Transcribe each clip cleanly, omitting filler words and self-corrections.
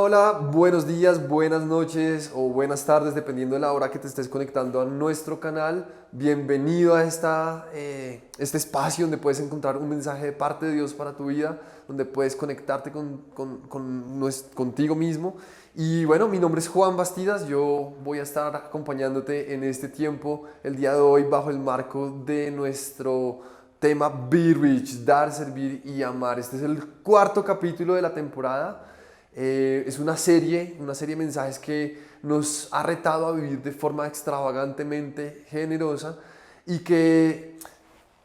Hola, buenos días, buenas noches o buenas tardes, dependiendo de la hora que te estés conectando a nuestro canal. Bienvenido a este espacio donde puedes encontrar un mensaje de parte de Dios para tu vida, donde puedes conectarte contigo mismo. Y bueno, mi nombre es Juan Bastidas, yo voy a estar acompañándote en este tiempo, el día de hoy, bajo el marco de nuestro tema Be Rich, dar, servir y amar. Este es el cuarto capítulo de la temporada. Es una serie de mensajes que nos ha retado a vivir de forma extravagantemente generosa y que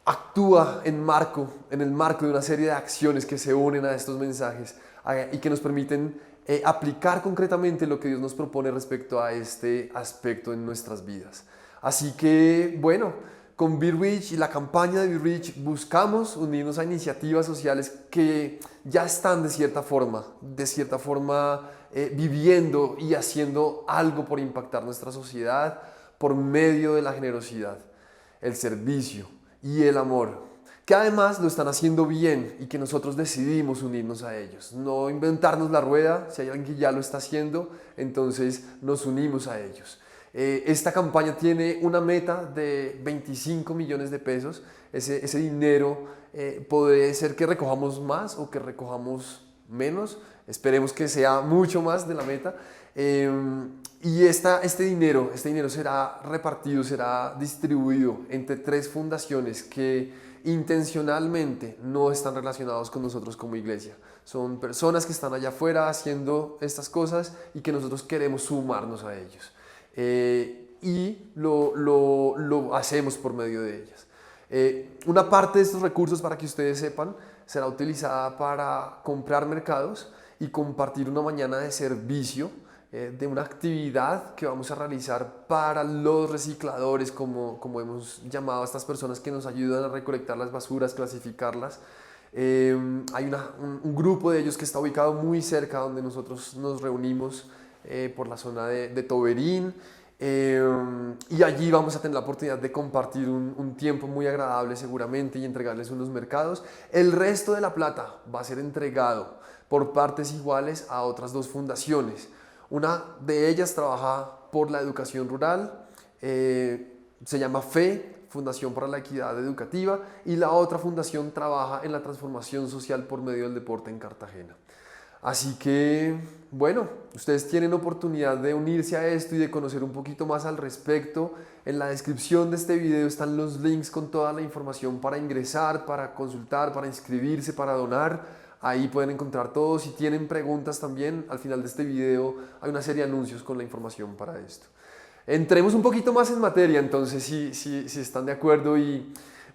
actúa en el marco de una serie de acciones que se unen a estos mensajes y que nos permiten aplicar concretamente lo que Dios nos propone respecto a este aspecto en nuestras vidas. Así que, bueno, con Be Rich y la campaña de Be Rich buscamos unirnos a iniciativas sociales que ya están de cierta forma viviendo y haciendo algo por impactar nuestra sociedad por medio de la generosidad, el servicio y el amor, que además lo están haciendo bien y que nosotros decidimos unirnos a ellos, no inventarnos la rueda. Si hay alguien que ya lo está haciendo, entonces nos unimos a ellos. Esta campaña tiene una meta de 25 millones de pesos. Ese dinero puede ser que recojamos más o que recojamos menos. Esperemos que sea mucho más de la meta. Y este dinero será repartido, será distribuido entre tres fundaciones que intencionalmente no están relacionados con nosotros como iglesia. Son personas que están allá afuera haciendo estas cosas y que nosotros queremos sumarnos a ellos. Y lo hacemos por medio de ellas. Una parte de estos recursos, para que ustedes sepan, será utilizada para comprar mercados y compartir una mañana de servicio de una actividad que vamos a realizar para los recicladores, como hemos llamado a estas personas que nos ayudan a recolectar las basuras, clasificarlas. Hay un grupo de ellos que está ubicado muy cerca donde nosotros nos reunimos, por la zona de Toberín. Y allí vamos a tener la oportunidad de compartir un tiempo muy agradable seguramente y entregarles unos mercados. El resto de la plata va a ser entregado por partes iguales a otras dos fundaciones. Una de ellas trabaja por la educación rural, se llama FE, Fundación para la Equidad Educativa, y la otra fundación trabaja en la transformación social por medio del deporte en Cartagena. Así que, bueno, ustedes tienen oportunidad de unirse a esto y de conocer un poquito más al respecto. En la descripción de este video están los links con toda la información para ingresar, para consultar, para inscribirse, para donar. Ahí pueden encontrar todo. Si tienen preguntas también, al final de este video hay una serie de anuncios con la información para esto. Entremos un poquito más en materia, entonces, si están de acuerdo. Y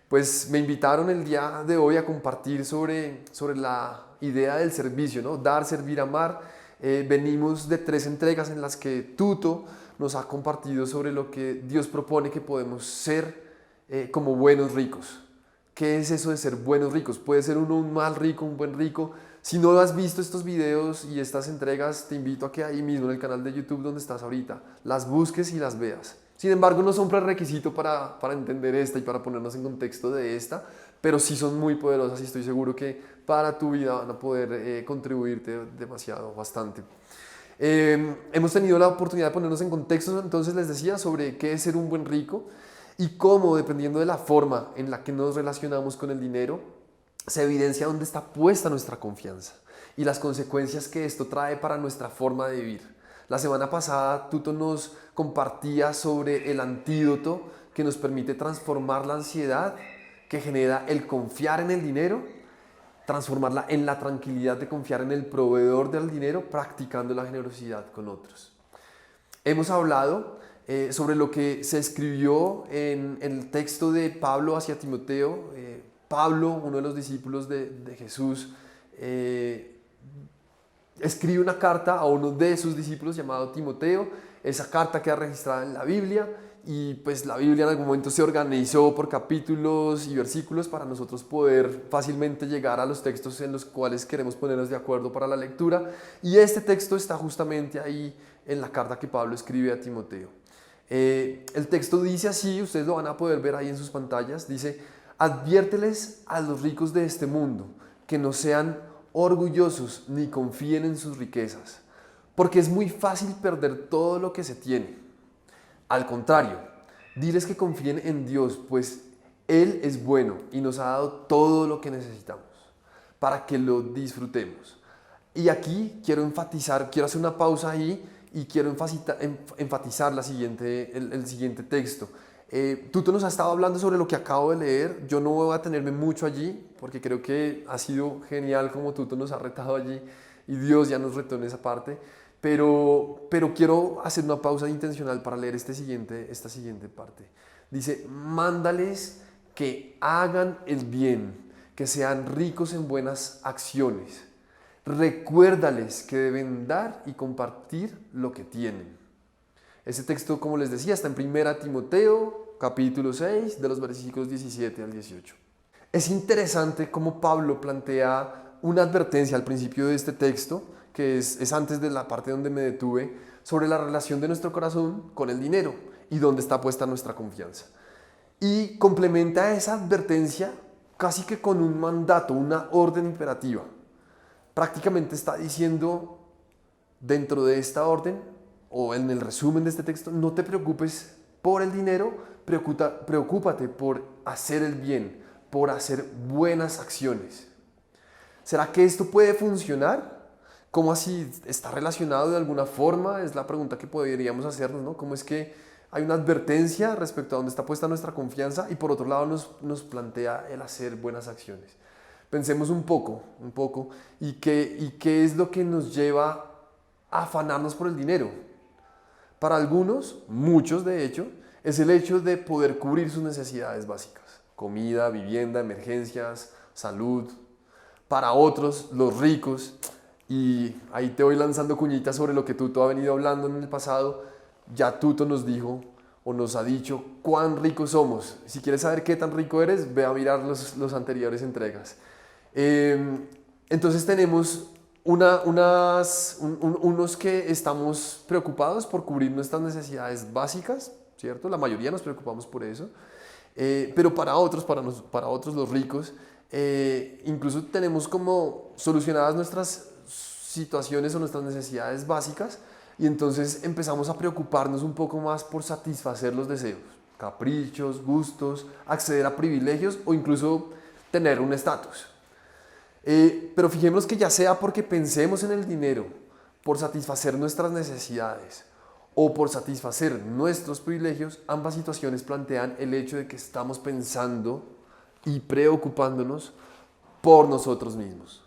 pues me invitaron el día de hoy a compartir sobre la idea del servicio, ¿no? Dar, servir, amar. Venimos de 3 entregas en las que Tuto nos ha compartido sobre lo que Dios propone que podemos ser como buenos ricos. ¿Qué es eso de ser buenos ricos? Puede ser uno un mal rico, un buen rico. Si no has visto estos videos y estas entregas, te invito a que ahí mismo en el canal de YouTube donde estás ahorita, las busques y las veas. Sin embargo, no son prerequisito para entender esta y para ponernos en contexto de esta, pero sí son muy poderosas y estoy seguro que para tu vida van a poder contribuirte demasiado, bastante. Hemos tenido la oportunidad de ponernos en contexto, entonces les decía, sobre qué es ser un buen rico y cómo, dependiendo de la forma en la que nos relacionamos con el dinero, se evidencia dónde está puesta nuestra confianza y las consecuencias que esto trae para nuestra forma de vivir. La semana pasada Tuto nos compartía sobre el antídoto que nos permite transformar la ansiedad que genera el confiar en el dinero, transformarla en la tranquilidad de confiar en el proveedor del dinero, practicando la generosidad con otros. Hemos hablado sobre lo que se escribió en el texto de Pablo hacia Timoteo. Pablo, uno de los discípulos de Jesús, escribe una carta a uno de sus discípulos llamado Timoteo. Esa carta queda registrada en la Biblia y pues la Biblia en algún momento se organizó por capítulos y versículos para nosotros poder fácilmente llegar a los textos en los cuales queremos ponernos de acuerdo para la lectura, y este texto está justamente ahí en la carta que Pablo escribe a Timoteo. El texto dice así, ustedes lo van a poder ver ahí en sus pantallas, dice: adviérteles a los ricos de este mundo que no sean orgullosos ni confíen en sus riquezas, porque es muy fácil perder todo lo que se tiene. Al contrario, diles que confíen en Dios, pues Él es bueno y nos ha dado todo lo que necesitamos para que lo disfrutemos. Y aquí quiero enfatizar, quiero hacer una pausa ahí y quiero enfatizar el siguiente texto. Tuto nos ha estado hablando sobre lo que acabo de leer. Yo no voy a tenerme mucho allí porque creo que ha sido genial como Tuto nos ha retado allí y Dios ya nos retó en esa parte. Pero quiero hacer una pausa intencional para leer esta siguiente parte. Dice, mándales que hagan el bien, que sean ricos en buenas acciones. Recuérdales que deben dar y compartir lo que tienen. Ese texto, como les decía, está en 1 Timoteo, capítulo 6, de los versículos 17 al 18. Es interesante cómo Pablo plantea una advertencia al principio de este texto, que es antes de la parte donde me detuve, sobre la relación de nuestro corazón con el dinero y dónde está puesta nuestra confianza. Y complementa esa advertencia casi que con un mandato, una orden imperativa. Prácticamente está diciendo, dentro de esta orden, o en el resumen de este texto, no te preocupes por el dinero, preocúpate por hacer el bien, por hacer buenas acciones. ¿Será que esto puede funcionar? ¿Cómo así está relacionado de alguna forma? Es la pregunta que podríamos hacernos, ¿no? ¿Cómo es que hay una advertencia respecto a dónde está puesta nuestra confianza y por otro lado nos plantea el hacer buenas acciones? Pensemos un poco, y qué es lo que nos lleva a afanarnos por el dinero. Para algunos, muchos de hecho, es el hecho de poder cubrir sus necesidades básicas: comida, vivienda, emergencias, salud. Para otros, los ricos, y ahí te voy lanzando cuñitas sobre lo que Tuto ha venido hablando en el pasado, ya Tuto nos dijo o nos ha dicho cuán ricos somos. Si quieres saber qué tan rico eres, ve a mirar los anteriores entregas. Entonces tenemos unos que estamos preocupados por cubrir nuestras necesidades básicas, ¿cierto? La mayoría nos preocupamos por eso. Pero para otros los ricos, incluso tenemos como solucionadas nuestras situaciones o nuestras necesidades básicas y entonces empezamos a preocuparnos un poco más por satisfacer los deseos, caprichos, gustos, acceder a privilegios o incluso tener un estatus. Pero fijémonos que ya sea porque pensemos en el dinero, por satisfacer nuestras necesidades o por satisfacer nuestros privilegios, ambas situaciones plantean el hecho de que estamos pensando y preocupándonos por nosotros mismos.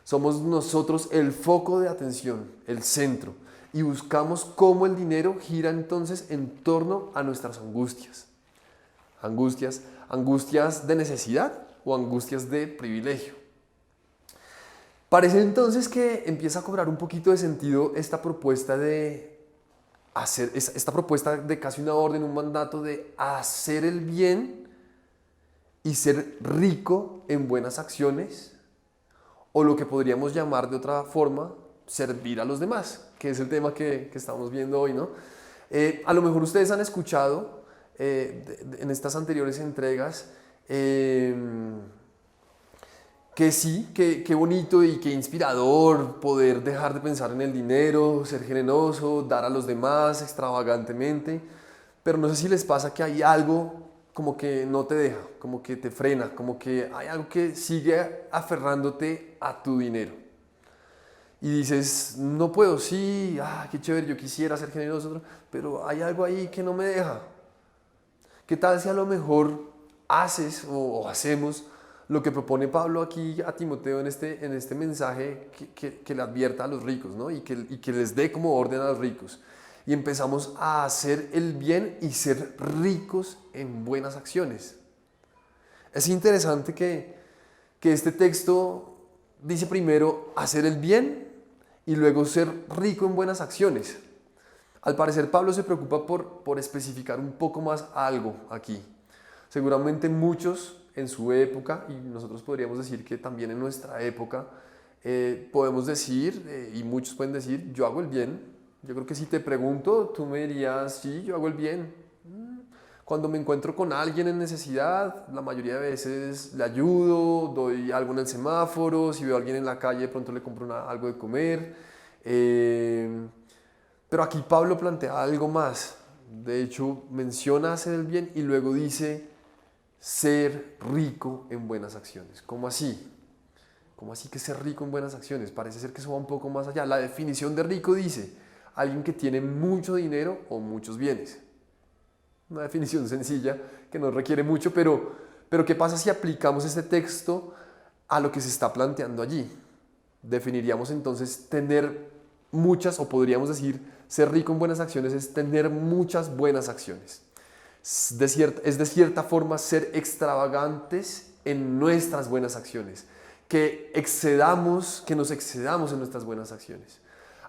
Somos nosotros el foco de atención, el centro, y buscamos cómo el dinero gira entonces en torno a nuestras angustias. Angustias de necesidad o angustias de privilegio. Parece entonces que empieza a cobrar un poquito de sentido esta propuesta de casi una orden, un mandato de hacer el bien y ser rico en buenas acciones, o lo que podríamos llamar de otra forma, servir a los demás, que es el tema que estamos viendo hoy, ¿no? A lo mejor ustedes han escuchado en estas anteriores entregas que sí, qué bonito y qué inspirador poder dejar de pensar en el dinero, ser generoso, dar a los demás extravagantemente, pero no sé si les pasa que hay algo como que no te deja, como que te frena, como que hay algo que sigue aferrándote a tu dinero. Y dices, no puedo, sí, qué chévere, yo quisiera ser generoso, pero hay algo ahí que no me deja. ¿Qué tal si a lo mejor haces o hacemos lo que propone Pablo aquí a Timoteo en este mensaje que le advierta a los ricos, ¿no? y que les dé como orden a los ricos? Y empezamos a hacer el bien y ser ricos en buenas acciones. Es interesante que este texto dice primero hacer el bien y luego ser rico en buenas acciones. Al parecer Pablo se preocupa por especificar un poco más algo aquí. Seguramente muchos en su época, y nosotros podríamos decir que también en nuestra época, podemos decir, y muchos pueden decir, yo hago el bien. Yo creo que si te pregunto, tú me dirías, sí, yo hago el bien. Cuando me encuentro con alguien en necesidad, la mayoría de veces le ayudo, doy algo en el semáforo, si veo a alguien en la calle, de pronto le compro algo de comer. Pero aquí Pablo plantea algo más. De hecho, menciona hacer el bien y luego dice ser rico en buenas acciones. ¿Cómo así? ¿Cómo así que ser rico en buenas acciones? Parece ser que eso va un poco más allá. La definición de rico dice alguien que tiene mucho dinero o muchos bienes. Una definición sencilla que no requiere mucho, pero ¿qué pasa si aplicamos este texto a lo que se está planteando allí? Definiríamos entonces tener muchas, o podríamos decir, ser rico en buenas acciones es tener muchas buenas acciones. Es de cierta forma ser extravagantes en nuestras buenas acciones, que nos excedamos en nuestras buenas acciones.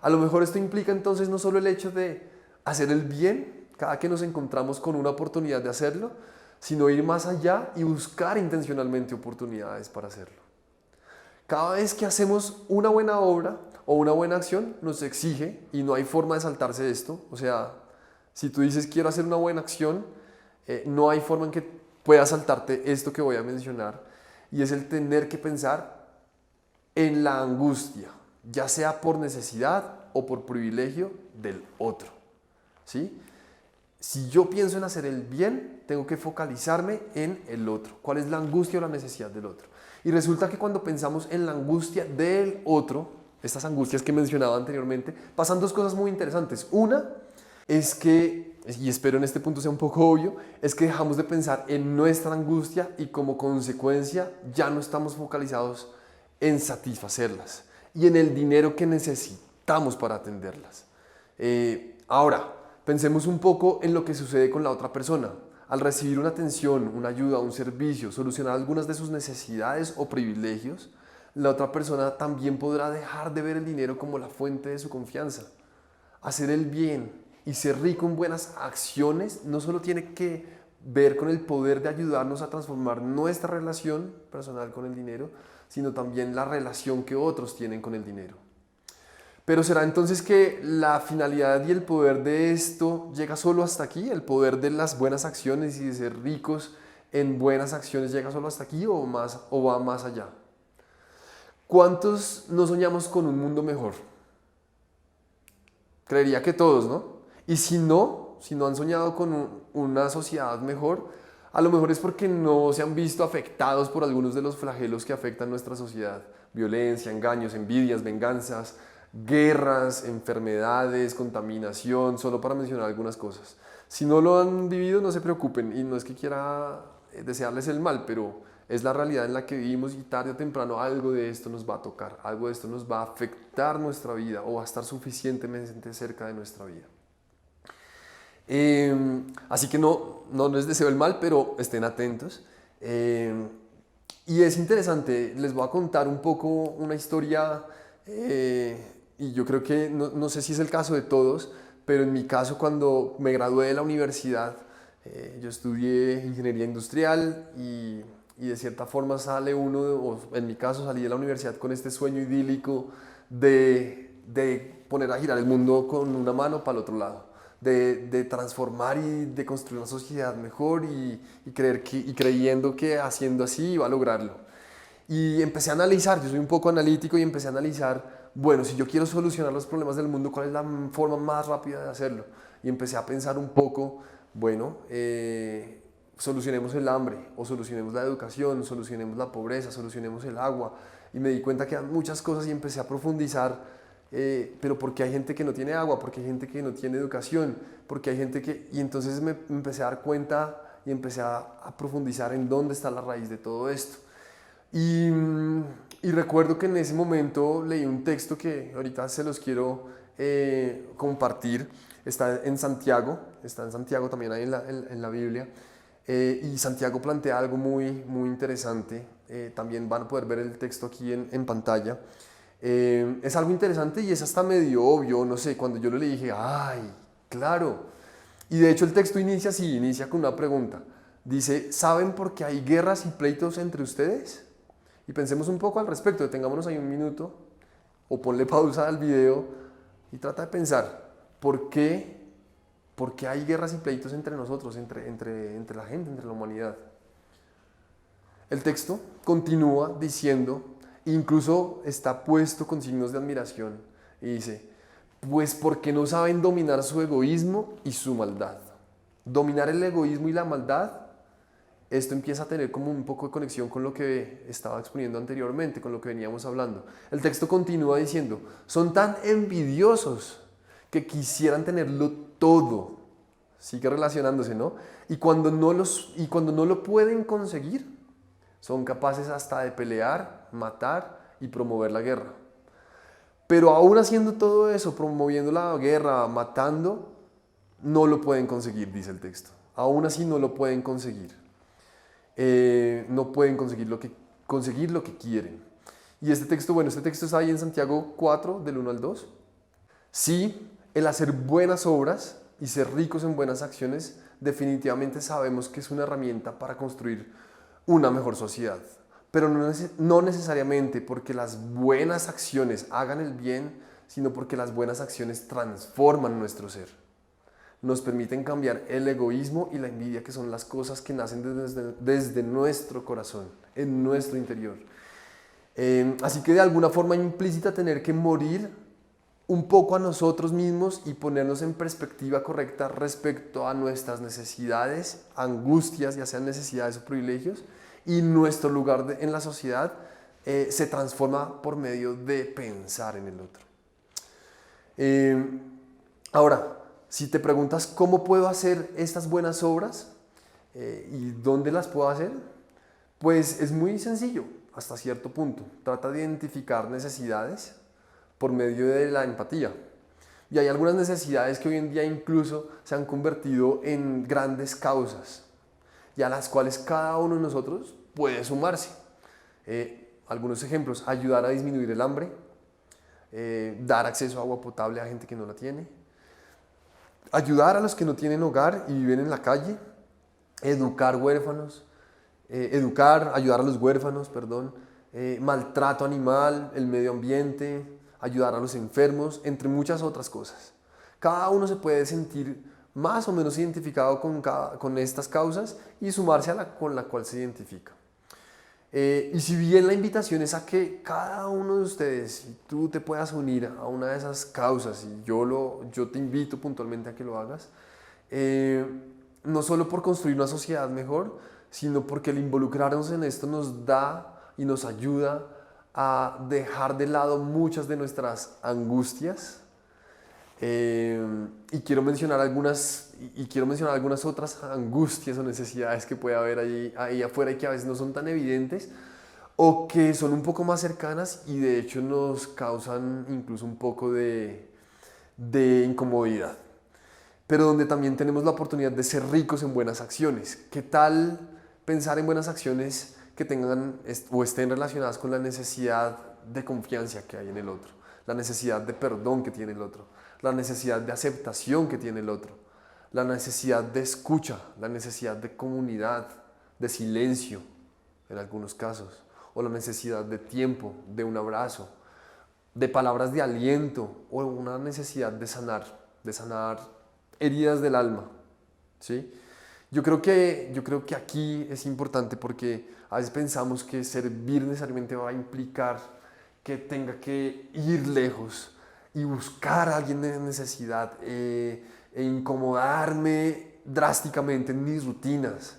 A lo mejor esto implica entonces no solo el hecho de hacer el bien cada que nos encontramos con una oportunidad de hacerlo, sino ir más allá y buscar intencionalmente oportunidades para hacerlo. Cada vez que hacemos una buena obra o una buena acción, nos exige, y no hay forma de saltarse esto, o sea, si tú dices quiero hacer una buena acción, no hay forma en que puedas saltarte esto que voy a mencionar, y es el tener que pensar en la angustia, ya sea por necesidad o por privilegio del otro, ¿sí? Si yo pienso en hacer el bien, tengo que focalizarme en el otro. ¿Cuál es la angustia o la necesidad del otro? Y resulta que cuando pensamos en la angustia del otro, estas angustias que mencionaba anteriormente, pasan dos cosas muy interesantes. Una es que, y espero en este punto sea un poco obvio, es que dejamos de pensar en nuestra angustia y como consecuencia ya no estamos focalizados en satisfacerlas y en el dinero que necesitamos para atenderlas. Ahora, pensemos un poco en lo que sucede con la otra persona. Al recibir una atención, una ayuda, un servicio, solucionar algunas de sus necesidades o privilegios, la otra persona también podrá dejar de ver el dinero como la fuente de su confianza. Hacer el bien y ser rico en buenas acciones no solo tiene que ver con el poder de ayudarnos a transformar nuestra relación personal con el dinero, sino también la relación que otros tienen con el dinero. Pero ¿será entonces que la finalidad y el poder de esto llega solo hasta aquí? ¿El poder de las buenas acciones y de ser ricos en buenas acciones llega solo hasta aquí o va más allá? ¿Cuántos no soñamos con un mundo mejor? Creería que todos, ¿no? Y si no han soñado con una sociedad mejor, a lo mejor es porque no se han visto afectados por algunos de los flagelos que afectan nuestra sociedad. Violencia, engaños, envidias, venganzas, guerras, enfermedades, contaminación, solo para mencionar algunas cosas. Si no lo han vivido, no se preocupen, y no es que quiera desearles el mal, pero es la realidad en la que vivimos y tarde o temprano algo de esto nos va a tocar, algo de esto nos va a afectar nuestra vida o va a estar suficientemente cerca de nuestra vida. Así que no les deseo el mal, pero estén atentos. Y es interesante, les voy a contar un poco una historia, y yo creo que no sé si es el caso de todos, pero en mi caso cuando me gradué de la universidad, yo estudié ingeniería industrial y de cierta forma sale uno, o en mi caso salí de la universidad con este sueño idílico de poner a girar el mundo con una mano para el otro lado. De transformar y de construir una sociedad mejor y creyendo que haciendo así iba a lograrlo. Y empecé a analizar, yo soy un poco analítico y empecé a analizar, bueno, si yo quiero solucionar los problemas del mundo, ¿cuál es la forma más rápida de hacerlo? Y empecé a pensar un poco, bueno, solucionemos el hambre, o solucionemos la educación, solucionemos la pobreza, solucionemos el agua. Y me di cuenta que eran muchas cosas y empecé a profundizar. Pero porque hay gente que no tiene agua, porque hay gente que no tiene educación, porque hay gente que... Y entonces me empecé a dar cuenta y empecé a profundizar en dónde está la raíz de todo esto. Y recuerdo que en ese momento leí un texto que ahorita se los quiero compartir. Está en Santiago también ahí en la Biblia. Y Santiago plantea algo muy, muy interesante. También van a poder ver el texto aquí en pantalla. Es algo interesante y es hasta medio obvio, no sé, cuando yo lo leí dije, ¡ay, claro! Y de hecho el texto inicia así, inicia con una pregunta. Dice, ¿saben por qué hay guerras y pleitos entre ustedes? Y pensemos un poco al respecto, detengámonos ahí un minuto o ponle pausa al video y trata de pensar, ¿por qué hay guerras y pleitos entre nosotros, entre la gente, entre la humanidad? El texto continúa diciendo, incluso está puesto con signos de admiración, Y dice, pues porque no saben dominar su egoísmo y su maldad. Dominar el egoísmo y la maldad, esto empieza a tener como un poco de conexión con lo que estaba exponiendo anteriormente, con lo que veníamos hablando. El texto continúa diciendo, son tan envidiosos que quisieran tenerlo todo. Sigue relacionándose, ¿no? Y cuando no lo pueden conseguir, son capaces hasta de pelear, matar y promover la guerra. Pero aún haciendo todo eso, promoviendo la guerra, matando, no lo pueden conseguir, dice el texto. Aún así no lo pueden conseguir. No pueden conseguir lo que quieren. Y este texto está ahí en Santiago 4, del 1 al 2. Sí, el hacer buenas obras y ser ricos en buenas acciones, definitivamente sabemos que es una herramienta para construir una mejor sociedad. Pero no necesariamente porque las buenas acciones hagan el bien, sino porque las buenas acciones transforman nuestro ser. Nos permiten cambiar el egoísmo y la envidia, que son las cosas que nacen desde nuestro corazón, en nuestro interior. Así que de alguna forma implícita tener que morir un poco a nosotros mismos y ponernos en perspectiva correcta respecto a nuestras necesidades, angustias, ya sean necesidades o privilegios, y nuestro lugar en la sociedad se transforma por medio de pensar en el otro. Ahora, si te preguntas cómo puedo hacer estas buenas obras y dónde las puedo hacer, pues es muy sencillo hasta cierto punto. Trata de identificar necesidades por medio de la empatía. Y hay algunas necesidades que hoy en día incluso se han convertido en grandes causas y a las cuales cada uno de nosotros puede sumarse. Algunos ejemplos: ayudar a disminuir el hambre, dar acceso a agua potable a gente que no la tiene, ayudar a los que no tienen hogar y viven en la calle, ayudar a los huérfanos, maltrato animal, el medio ambiente, ayudar a los enfermos, entre muchas otras cosas. Cada uno se puede sentir más o menos identificado con estas causas y sumarse con la cual se identifica. Y si bien la invitación es a que cada uno de ustedes, y tú te puedas unir a una de esas causas, y yo te invito puntualmente a que lo hagas, no solo por construir una sociedad mejor, sino porque el involucrarnos en esto nos da y nos ayuda a dejar de lado muchas de nuestras angustias. Y quiero mencionar algunas otras angustias o necesidades que puede haber ahí afuera y que a veces no son tan evidentes o que son un poco más cercanas y de hecho nos causan incluso un poco de incomodidad, pero donde también tenemos la oportunidad de ser ricos en buenas acciones. ¿Qué tal pensar en buenas acciones que tengan o estén relacionadas con la necesidad de confianza que hay en el otro, la necesidad de perdón que tiene el otro, la necesidad de aceptación que tiene el otro, la necesidad de escucha, la necesidad de comunidad, de silencio en algunos casos, o la necesidad de tiempo, de un abrazo, de palabras de aliento, o una necesidad de sanar heridas del alma, ¿sí? Yo creo que aquí es importante porque a veces pensamos que servir necesariamente va a implicar que tenga que ir lejos y buscar a alguien de necesidad e incomodarme drásticamente en mis rutinas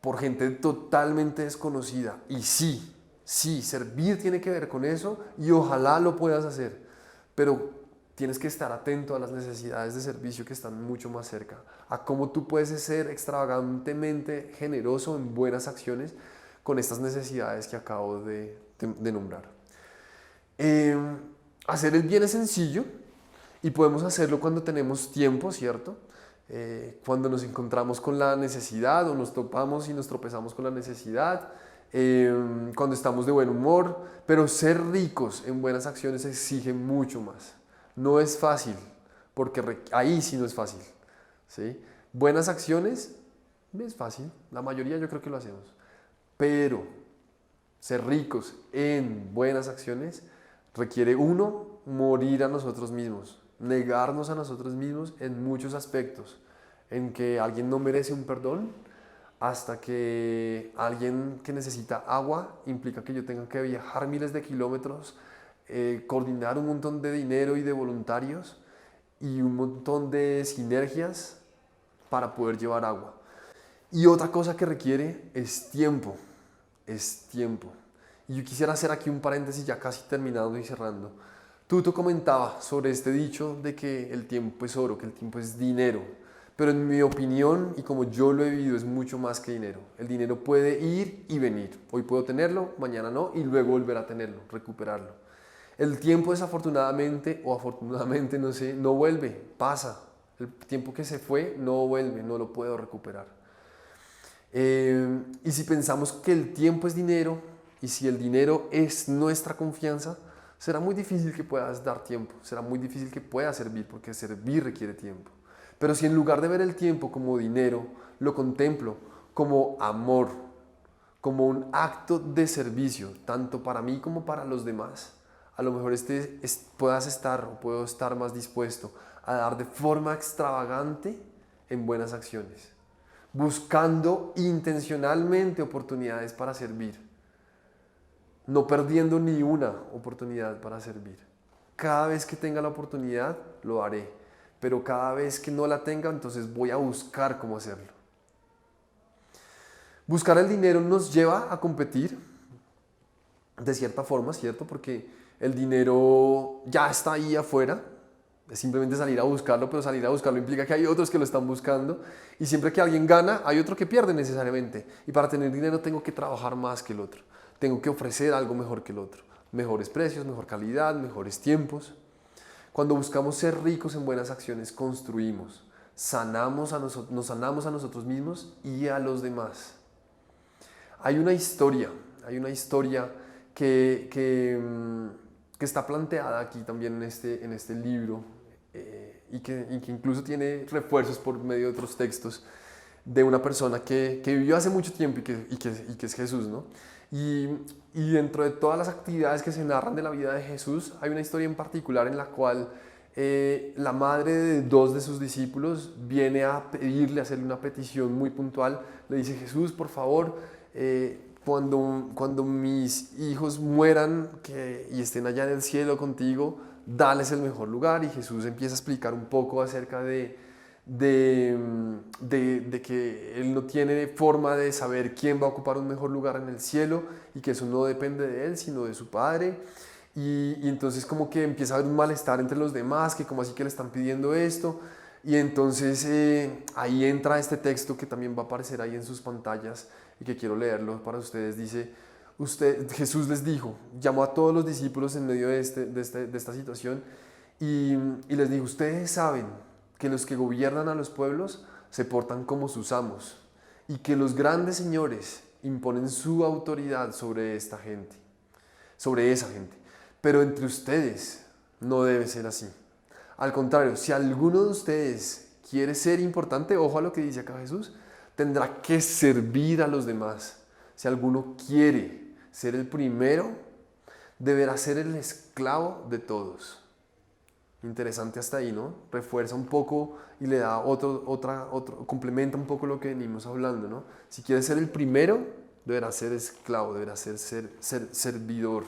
por gente totalmente desconocida. Y sí, servir tiene que ver con eso y ojalá lo puedas hacer, pero tienes que estar atento a las necesidades de servicio que están mucho más cerca, a cómo tú puedes ser extravagantemente generoso en buenas acciones con estas necesidades que acabo de nombrar. Hacer el bien es sencillo y podemos hacerlo cuando tenemos tiempo, ¿cierto? Cuando nos encontramos con la necesidad o nos topamos y nos tropezamos con la necesidad, cuando estamos de buen humor, pero ser ricos en buenas acciones exige mucho más. No es fácil, porque ahí sí no es fácil, ¿sí? Buenas acciones es fácil, la mayoría yo creo que lo hacemos, pero ser ricos en buenas acciones requiere morir a nosotros mismos, negarnos a nosotros mismos en muchos aspectos, en que alguien no merece un perdón, hasta que alguien que necesita agua implica que yo tenga que viajar miles de kilómetros coordinar un montón de dinero y de voluntarios y un montón de sinergias para poder llevar agua. Y otra cosa que requiere es tiempo, es tiempo. Y yo quisiera hacer aquí un paréntesis ya casi terminando y cerrando. Tuto comentaba sobre este dicho de que el tiempo es oro, que el tiempo es dinero. Pero en mi opinión, y como yo lo he vivido, es mucho más que dinero. El dinero puede ir y venir. Hoy puedo tenerlo, mañana no, y luego volver a tenerlo, recuperarlo. El tiempo desafortunadamente, o afortunadamente, no sé, no vuelve, pasa. El tiempo que se fue no vuelve, no lo puedo recuperar. Y si pensamos que el tiempo es dinero, y si el dinero es nuestra confianza, será muy difícil que puedas dar tiempo, será muy difícil que puedas servir, porque servir requiere tiempo. Pero si en lugar de ver el tiempo como dinero, lo contemplo como amor, como un acto de servicio, tanto para mí como para los demás, a lo mejor puedas estar o puedo estar más dispuesto a dar de forma extravagante en buenas acciones, buscando intencionalmente oportunidades para servir, no perdiendo ni una oportunidad para servir. Cada vez que tenga la oportunidad, lo haré, pero cada vez que no la tenga, entonces voy a buscar cómo hacerlo. Buscar el dinero nos lleva a competir, de cierta forma, ¿cierto? Porque el dinero ya está ahí afuera, es simplemente salir a buscarlo, pero salir a buscarlo implica que hay otros que lo están buscando, y siempre que alguien gana, hay otro que pierde necesariamente, y para tener dinero tengo que trabajar más que el otro, tengo que ofrecer algo mejor que el otro, mejores precios, mejor calidad, mejores tiempos. Cuando buscamos ser ricos en buenas acciones, construimos, nos sanamos a nosotros mismos y a los demás. Hay una historia que está planteada aquí también en este libro y que incluso tiene refuerzos por medio de otros textos de una persona que vivió hace mucho tiempo y que es Jesús, ¿no? Y dentro de todas las actividades que se narran de la vida de Jesús, hay una historia en particular en la cual la madre de dos de sus discípulos viene a pedirle, a hacerle una petición muy puntual. Le dice: Jesús, por favor, cuando mis hijos mueran y estén allá en el cielo contigo, dales el mejor lugar. Y Jesús empieza a explicar un poco acerca de que él no tiene forma de saber quién va a ocupar un mejor lugar en el cielo y que eso no depende de él, sino de su Padre. Y entonces como que empieza a haber un malestar entre los demás, que como así que le están pidiendo esto. Y entonces ahí entra este texto que también va a aparecer ahí en sus pantallas y que quiero leerlo para ustedes. Dice: Jesús les dijo, llamó a todos los discípulos en medio de esta situación y les dijo: ustedes saben que los que gobiernan a los pueblos se portan como sus amos y que los grandes señores imponen su autoridad sobre esa gente. Pero entre ustedes no debe ser así. Al contrario, si alguno de ustedes quiere ser importante, ojo a lo que dice acá Jesús, tendrá que servir a los demás. Si alguno quiere ser el primero, deberá ser el esclavo de todos. Interesante hasta ahí, ¿no? Refuerza un poco y le da complementa un poco lo que venimos hablando, ¿no? Si quieres ser el primero, deberá ser esclavo, deberá ser servidor.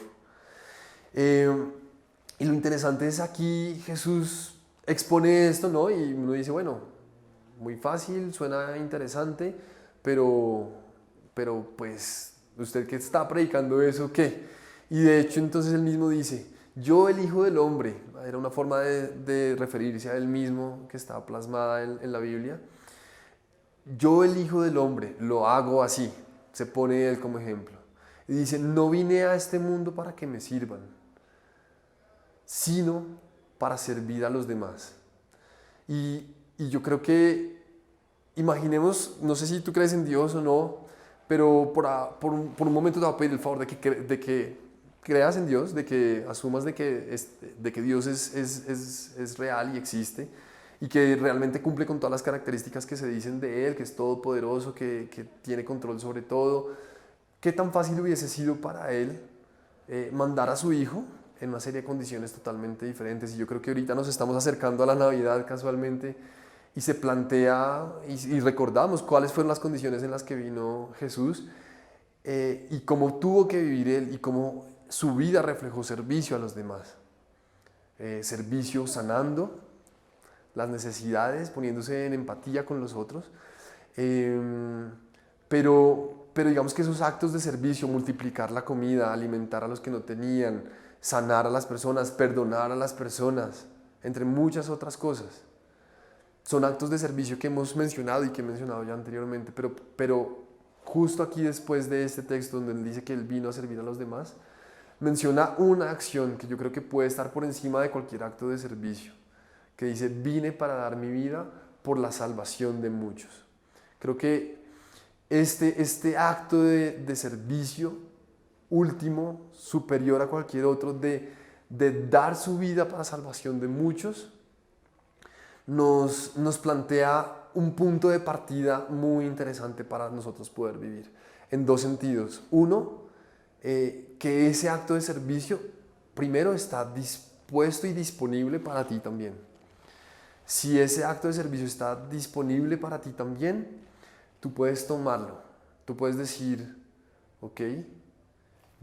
Y lo interesante es aquí Jesús expone esto, ¿no? Y uno dice, bueno, muy fácil, suena interesante, pero pues, ¿usted que está predicando eso, qué? Y de hecho entonces él mismo dice: yo, el Hijo del Hombre, era una forma de referirse a él mismo que estaba plasmada en la Biblia. Yo, el Hijo del Hombre, lo hago así, se pone él como ejemplo. Y dice: no vine a este mundo para que me sirvan, sino para servir a los demás. Y yo creo que, imaginemos, no sé si tú crees en Dios o no, pero por un momento te voy a pedir el favor de que creas en Dios, de que asumas de que Dios es real y existe y que realmente cumple con todas las características que se dicen de Él, que es todopoderoso, que tiene control sobre todo. ¿Qué tan fácil hubiese sido para Él mandar a su Hijo en una serie de condiciones totalmente diferentes? Y yo creo que ahorita nos estamos acercando a la Navidad casualmente y se plantea y recordamos cuáles fueron las condiciones en las que vino Jesús y cómo tuvo que vivir Él y cómo su vida reflejó servicio a los demás. Servicio sanando las necesidades, poniéndose en empatía con los otros. Pero digamos que esos actos de servicio, multiplicar la comida, alimentar a los que no tenían, sanar a las personas, perdonar a las personas, entre muchas otras cosas, son actos de servicio que hemos mencionado y que he mencionado ya anteriormente, pero justo aquí después de este texto donde él dice que él vino a servir a los demás, menciona una acción que yo creo que puede estar por encima de cualquier acto de servicio, que dice, vine para dar mi vida por la salvación de muchos. Creo que este acto de servicio último, superior a cualquier otro, de dar su vida para la salvación de muchos, nos plantea un punto de partida muy interesante para nosotros poder vivir, en dos sentidos. Uno, que ese acto de servicio primero está dispuesto y disponible para ti también. Si ese acto de servicio está disponible para ti también, tú puedes tomarlo. Tú puedes decir, ok,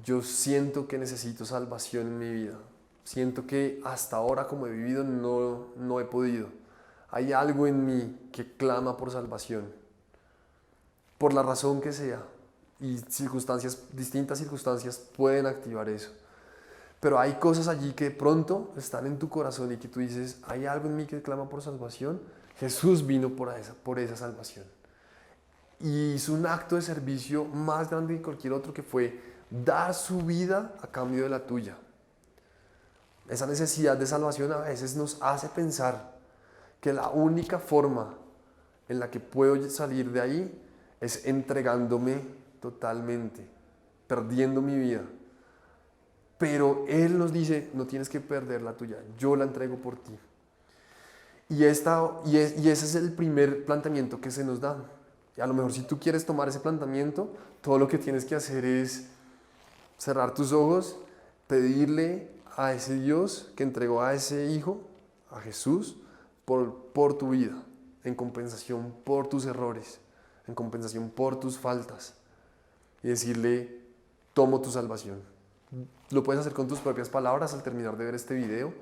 yo siento que necesito salvación en mi vida. Siento que hasta ahora como he vivido no he podido. Hay algo en mí que clama por salvación, por la razón que sea. Y distintas circunstancias pueden activar eso. Pero hay cosas allí que de pronto están en tu corazón y que tú dices, hay algo en mí que clama por salvación. Jesús vino por esa salvación. Y hizo un acto de servicio más grande que cualquier otro, que fue dar su vida a cambio de la tuya. Esa necesidad de salvación a veces nos hace pensar que la única forma en la que puedo salir de ahí es entregándome totalmente, perdiendo mi vida. Pero Él nos dice, no tienes que perder la tuya, yo la entrego por ti. Y ese es el primer planteamiento que se nos da. Y a lo mejor si tú quieres tomar ese planteamiento, todo lo que tienes que hacer es cerrar tus ojos, pedirle a ese Dios que entregó a ese Hijo, a Jesús, por tu vida, en compensación por tus errores, en compensación por tus faltas, y decirle, tomo tu salvación. Lo puedes hacer con tus propias palabras al terminar de ver este video,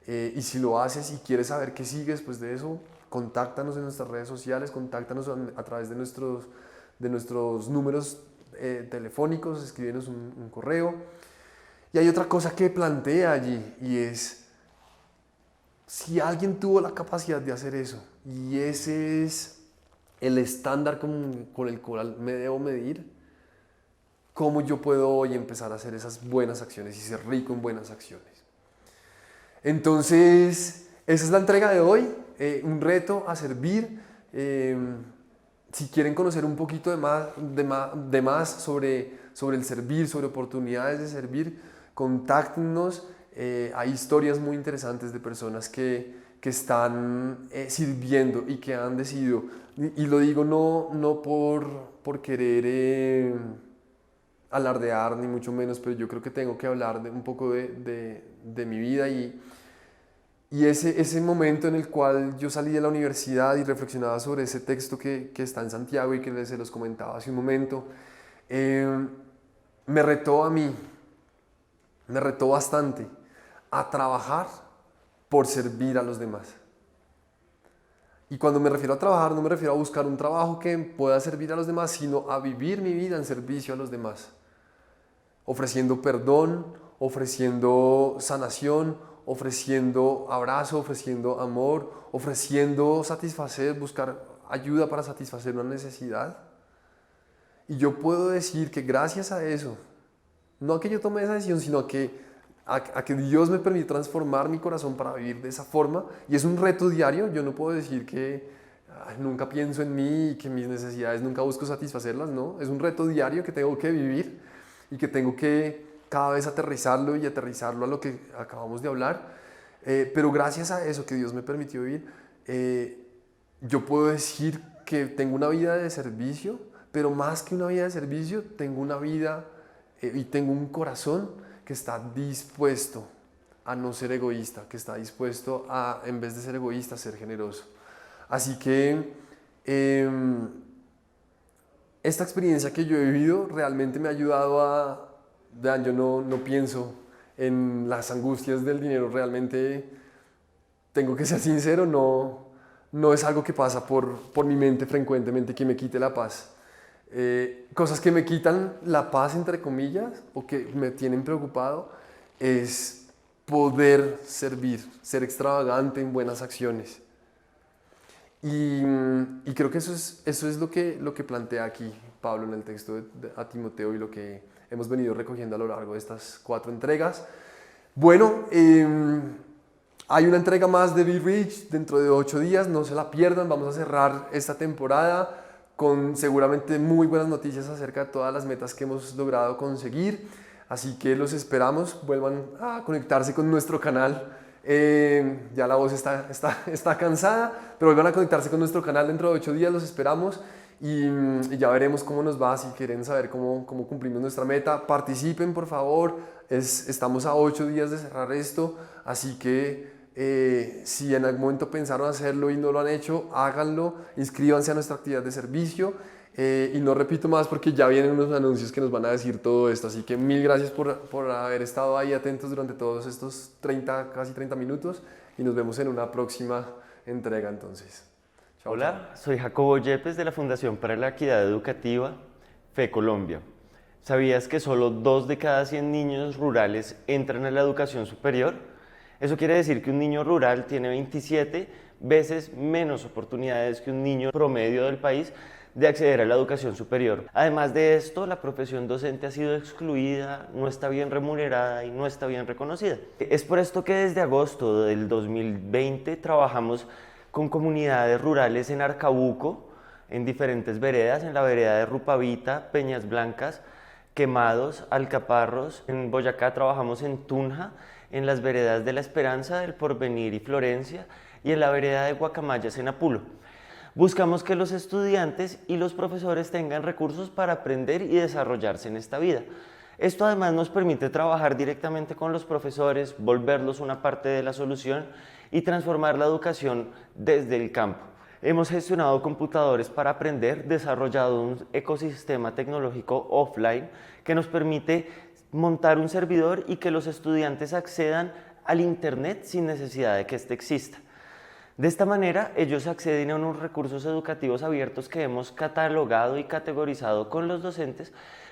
y si lo haces y quieres saber qué sigue después de eso, contáctanos en nuestras redes sociales, contáctanos a través de nuestros números telefónicos, escríbenos un correo. Y hay otra cosa que plantea allí, y es, si alguien tuvo la capacidad de hacer eso, y ese es el estándar con el cual me debo medir, ¿cómo yo puedo hoy empezar a hacer esas buenas acciones y ser rico en buenas acciones? Entonces, esa es la entrega de hoy, un reto a servir. Si quieren conocer un poquito de más sobre el servir, sobre oportunidades de servir, contáctenos. Hay historias muy interesantes de personas que están sirviendo y que han decidido, y lo digo no por querer alardear ni mucho menos, pero yo creo que tengo que hablar un poco de mi vida y ese momento en el cual yo salí de la universidad y reflexionaba sobre ese texto que está en Santiago y que se los comentaba hace un momento, me retó a mí, me retó bastante a trabajar por servir a los demás. Y cuando me refiero a trabajar, no me refiero a buscar un trabajo que pueda servir a los demás, sino a vivir mi vida en servicio a los demás, ofreciendo perdón, ofreciendo sanación, ofreciendo abrazo, ofreciendo amor, ofreciendo satisfacer, buscar ayuda para satisfacer una necesidad. Y yo puedo decir que gracias a eso, no a que yo tome esa decisión, sino a que Dios me permite transformar mi corazón para vivir de esa forma. Y es un reto diario. Yo no puedo decir que nunca pienso en mí y que mis necesidades nunca busco satisfacerlas, no. Es un reto diario que tengo que vivir y que tengo que cada vez aterrizarlo a lo que acabamos de hablar. Pero gracias a eso que Dios me permitió vivir, yo puedo decir que tengo una vida de servicio, pero más que una vida de servicio, tengo una vida y tengo un corazón que está dispuesto a no ser egoísta, que está dispuesto a, en vez de ser egoísta, ser generoso. Así que esta experiencia que yo he vivido realmente me ha ayudado a vean, yo no pienso en las angustias del dinero, realmente tengo que ser sincero, no es algo que pasa por mi mente frecuentemente que me quite la paz. Cosas que me quitan la paz, entre comillas, o que me tienen preocupado, es poder servir, ser extravagante en buenas acciones. Y creo que eso es lo que plantea aquí Pablo en el texto a Timoteo y lo que hemos venido recogiendo a lo largo de estas 4 entregas. Bueno, hay una entrega más de Be Rich dentro de 8 días, no se la pierdan, vamos a cerrar esta temporada con seguramente muy buenas noticias acerca de todas las metas que hemos logrado conseguir, así que los esperamos, vuelvan a conectarse con nuestro canal. Ya la voz está cansada, pero vuelvan a conectarse con nuestro canal dentro de 8 días, los esperamos y ya veremos cómo nos va. Si quieren saber cómo cumplimos nuestra meta, participen por favor, estamos a 8 días de cerrar esto, así que si en algún momento pensaron hacerlo y no lo han hecho, háganlo, inscríbanse a nuestra actividad de servicio. Y no repito más porque ya vienen unos anuncios que nos van a decir todo esto, así que mil gracias por haber estado ahí atentos durante todos estos casi 30 minutos y nos vemos en una próxima entrega entonces. Chao, Hola, soy Jacobo Yepes de la Fundación para la Equidad Educativa, FE Colombia. ¿Sabías que solo 2 de cada 100 niños rurales entran a la educación superior? Eso quiere decir que un niño rural tiene 27 veces menos oportunidades que un niño promedio del país de acceder a la educación superior. Además de esto, la profesión docente ha sido excluida, no está bien remunerada y no está bien reconocida. Es por esto que desde agosto del 2020 trabajamos con comunidades rurales en Arcabuco, en diferentes veredas, en la vereda de Rupavita, Peñas Blancas, Quemados, Alcaparros. En Boyacá trabajamos en Tunja, en las veredas de La Esperanza, del Porvenir y Florencia, y en la vereda de Guacamayas en Apulo. Buscamos que los estudiantes y los profesores tengan recursos para aprender y desarrollarse en esta vida. Esto además nos permite trabajar directamente con los profesores, volverlos una parte de la solución y transformar la educación desde el campo. Hemos gestionado computadores para aprender, desarrollado un ecosistema tecnológico offline que nos permite montar un servidor y que los estudiantes accedan al internet sin necesidad de que éste exista. De esta manera, ellos acceden a unos recursos educativos abiertos que hemos catalogado y categorizado con los docentes,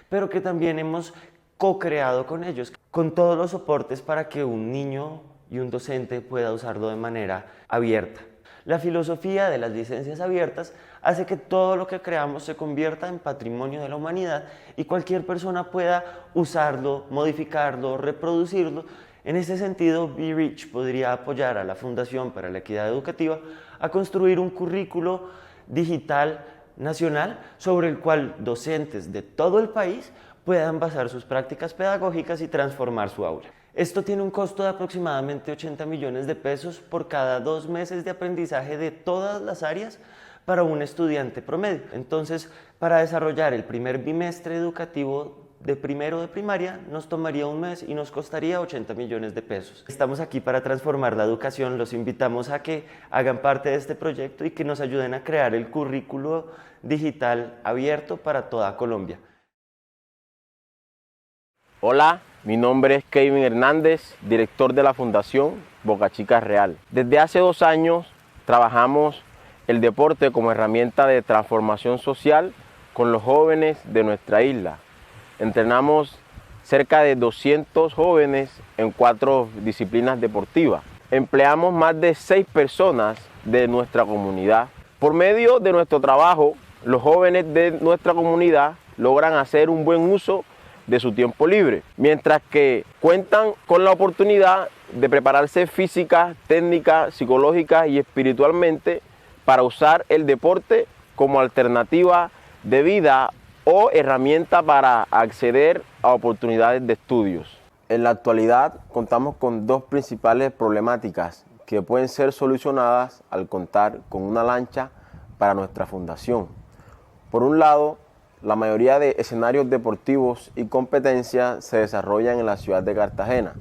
pero que también hemos co-creado con ellos, con todos los soportes para que un niño y un docente pueda usarlo de manera abierta. La filosofía de las licencias abiertas hace que todo lo que creamos se convierta en patrimonio de la humanidad y cualquier persona pueda usarlo, modificarlo, reproducirlo. En ese sentido, Be Rich podría apoyar a la Fundación para la Equidad Educativa a construir un currículo digital nacional sobre el cual docentes de todo el país puedan basar sus prácticas pedagógicas y transformar su aula. Esto tiene un costo de aproximadamente 80 millones de pesos por cada 2 meses de aprendizaje de todas las áreas para un estudiante promedio. Entonces, para desarrollar el primer bimestre educativo de primero de primaria nos tomaría 1 mes y nos costaría 80 millones de pesos. Estamos aquí para transformar la educación, los invitamos a que hagan parte de este proyecto y que nos ayuden a crear el currículo digital abierto para toda Colombia. Hola, mi nombre es Kevin Hernández, director de la Fundación Boca Chica Real. Desde hace 2 años trabajamos el deporte como herramienta de transformación social con los jóvenes de nuestra isla. Entrenamos cerca de 200 jóvenes en 4 disciplinas deportivas. Empleamos más de 6 personas de nuestra comunidad. Por medio de nuestro trabajo, los jóvenes de nuestra comunidad logran hacer un buen uso de su tiempo libre, mientras que cuentan con la oportunidad de prepararse física, técnica, psicológica y espiritualmente para usar el deporte como alternativa de vida o herramienta para acceder a oportunidades de estudios. En la actualidad contamos con 2 principales problemáticas que pueden ser solucionadas al contar con una lancha para nuestra fundación. Por un lado, la mayoría de escenarios deportivos y competencias se desarrollan en la ciudad de Cartagena.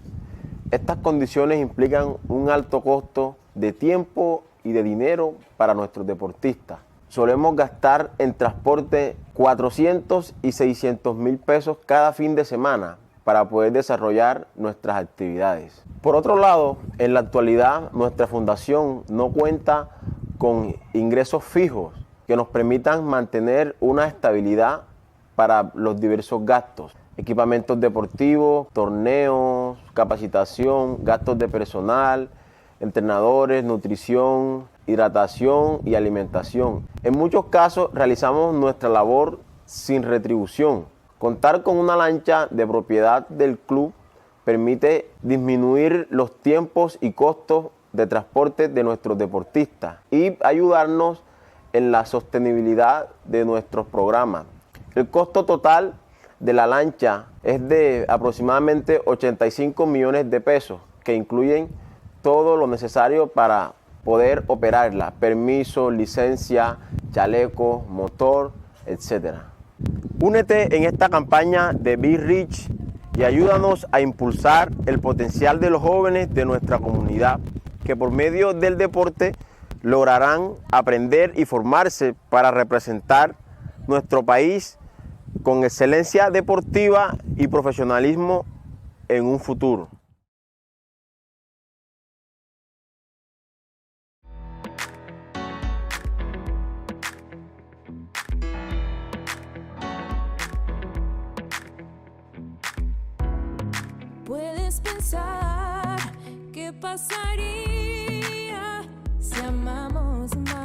Estas condiciones implican un alto costo de tiempo y de dinero para nuestros deportistas. Solemos gastar en transporte 400 y 600 mil pesos cada fin de semana para poder desarrollar nuestras actividades. Por otro lado, en la actualidad nuestra fundación no cuenta con ingresos fijos que nos permitan mantener una estabilidad para los diversos gastos, equipamientos deportivos, torneos, capacitación, gastos de personal, entrenadores, nutrición, hidratación y alimentación. En muchos casos realizamos nuestra labor sin retribución. Contar con una lancha de propiedad del club permite disminuir los tiempos y costos de transporte de nuestros deportistas y ayudarnos en la sostenibilidad de nuestros programas. El costo total de la lancha es de aproximadamente 85 millones de pesos, que incluyen todo lo necesario para poder operarla: permiso, licencia, chaleco, motor, etc. Únete en esta campaña de Be Rich y ayúdanos a impulsar el potencial de los jóvenes de nuestra comunidad, que por medio del deporte lograrán aprender y formarse para representar nuestro país con excelencia deportiva y profesionalismo en un futuro. Puedes pensar qué pasaría si amamos más.